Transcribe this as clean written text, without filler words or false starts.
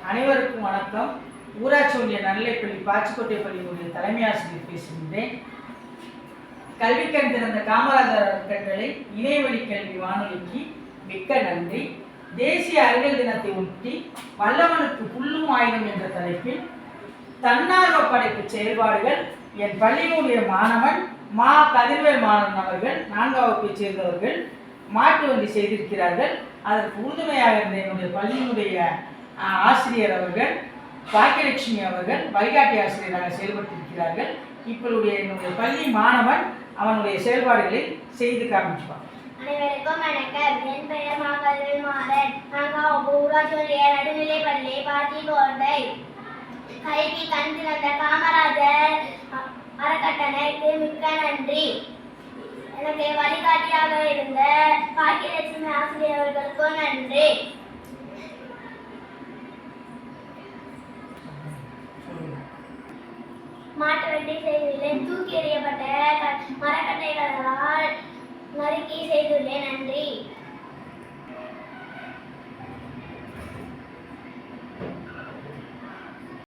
அனைவருக்கும் வணக்கம். ஊராட்சி ஒன்றிய நடுநிலைப்பள்ளி பாச்சிக்கோட்டை பள்ளியினுடைய தலைமை ஆசிரியர் பேசுகின்றேன். கல்விக்கண் திறந்த காமராஜர் அறக்கட்டளை இணையவழி கல்வி வானொலிக்கு மிக்க நன்றி. தேசிய அறிவியல் தினத்தை ஒட்டி வல்லவனுக்கு புல்லும் ஆயுதம் என்ற தலைப்பில் தன்னார்வ படைப்பு செயல்பாடுகள் என் பள்ளியினுடைய மாணவன் மா கதிர்வேல் மாணவன் அவர்கள் 4ஆம் வகுப்பை சேர்ந்தவர்கள் மாட்டு வண்டி செய்திருக்கிறார்கள். அதற்கு உறுதுணையாக இருந்த என்னுடைய பள்ளியினுடைய ஆசிரியர் அவர்கள் பாக்கியலட்சுமி அவர்கள் வழிகாட்டி ஆசிரியராக செயல்பட்டிருக்கிறார்கள். இப்பொழுது என்னுடைய பள்ளி மாணவன் அவனுடைய செயல்பாடுகளை செய்து காண்பிப்பான். அனைவருக்கும் வணக்கம். என் பெயர் மா கதிர்வேல் மாறன். நாங்கள் ஊராட்சி ஒன்றிய நடுநிலைப்பள்ளி பாச்சிக்கோட்டை கல்வி கண் திறந்த காமராஜர் அறக்கட்டளைக்கு மிக்க நன்றி. எனக்கு வழிகாட்டியாக இருந்த பாக்கியலட்சுமி ஆசிரியர் அவர்களுக்கும் நன்றி. மாட்டு வண்டி செய்துள்ளேன். தூக்கி எறியப்பட்ட மரக்கட்டைகளால் நறுக்கி செய்துள்ளேன். நன்றி.